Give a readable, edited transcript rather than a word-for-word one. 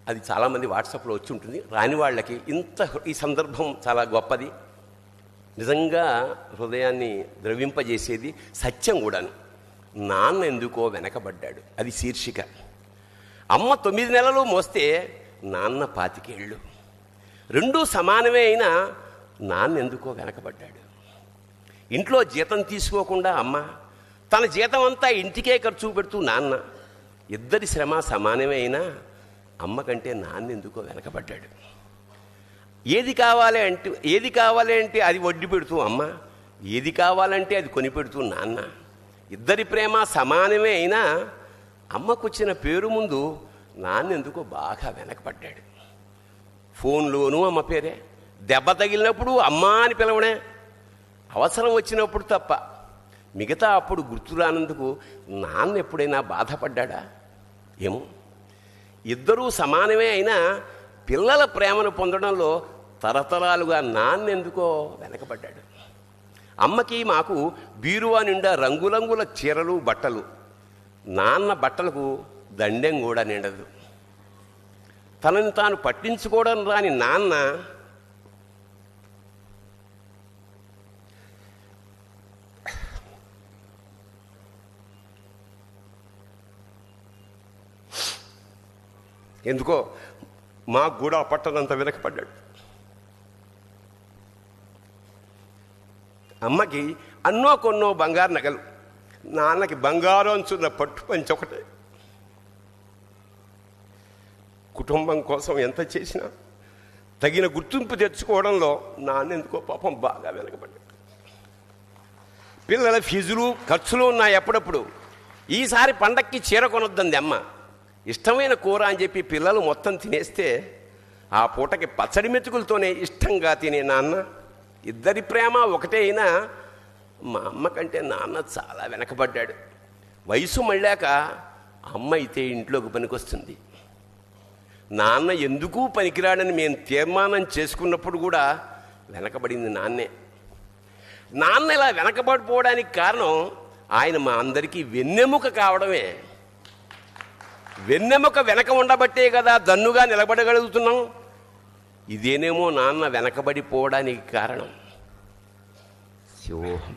అది చాలామంది వాట్సాప్లో వచ్చి ఉంటుంది. రాని వాళ్ళకి ఈ సందర్భం చాలా గొప్పది, నిజంగా హృదయాన్ని ద్రవింపజేసేది, సత్యం కూడాను. నాన్న ఎందుకో వెనకబడ్డాడు, అది శీర్షిక. అమ్మ 9 నెలలు మోస్తే నాన్న 25 ఏళ్ళు. రెండూ సమానమే అయినా నాన్న ఎందుకో వెనకబడ్డాడు. ఇంట్లో జీతం తీసుకోకుండా అమ్మ, తన జీతం అంతా ఇంటికే ఖర్చు పెడుతూ నాన్న, ఇద్దరి శ్రమ సమానమే అయినా అమ్మ కంటే నాన్న ఎందుకో వెనకబడ్డాడు. ఏది కావాలి అంటే అది వడ్డీ పెడుతూ అమ్మ, ఏది కావాలంటే అది కొని పెడుతూ నాన్న. ఇద్దరి ప్రేమ సమానమే అయినా అమ్మకొచ్చిన పేరు ముందు నాన్న ఎందుకో బాగా వెనకబడ్డాడు. ఫోన్లోనూ అమ్మ పేరే, దెబ్బ తగిలినప్పుడు అమ్మ అని పిలవడే, అవసరం వచ్చినప్పుడు తప్ప మిగతా అప్పుడు గుర్తురానందుకు నాన్న ఎప్పుడైనా బాధపడ్డా ఏమో. ఇద్దరూ సమానమే అయినా పిల్లల ప్రేమను పొందడంలో తరతరాలుగా నాన్న ఎందుకో వెనకబడ్డాడు. అమ్మకి మాకు బీరువా నిండా రంగురంగుల చీరలు బట్టలు, నాన్న బట్టలకు దండెం కూడా నిండదు. తనని తాను పట్టించుకోవడం రాని నాన్న ఎందుకో మాకు కూడా పట్టనంత వెనకపడ్డాడు. అమ్మకి అన్నో కొన్నో బంగారు నగలు, నాన్నకి బంగారు అంచున్న పట్టు పంచి ఒకటే. కుటుంబం కోసం ఎంత చేసినా తగిన గుర్తింపు తెచ్చుకోవడంలో నాన్న ఎందుకో పాపం బాగా వెనకబడ్డాడు. పిల్లల ఫీజులు ఖర్చులు ఉన్నాయి. ఎప్పుడప్పుడు ఈసారి పండక్కి చీర కొనొద్దంది అమ్మ. ఇష్టమైన కూర అని చెప్పి పిల్లలు మొత్తం తినేస్తే ఆ పూటకి పచ్చడి మెతుకులతోనే ఇష్టంగా తినే నాన్న. ఇద్దరి ప్రేమ ఒకటే అయినా మా అమ్మ కంటే నాన్న చాలా వెనకబడ్డాడు. వయసు మళ్ళాక అమ్మ అయితే ఇంట్లోకి పనికొస్తుంది, నాన్న ఎందుకు పనికిరాడని మేము తీర్మానం చేసుకున్నప్పుడు కూడా వెనకబడింది నాన్నే. నాన్న ఇలా వెనకబడిపోవడానికి కారణం ఆయన మా అందరికీ వెన్నెముక కావడమే. వెన్నెముక వెనక ఉండబట్టే కదా దన్నుగా నిలబడగలుగుతున్నాం. ఇదేనేమో నాన్న వెనకబడిపోవడానికి కారణం. శివోహం.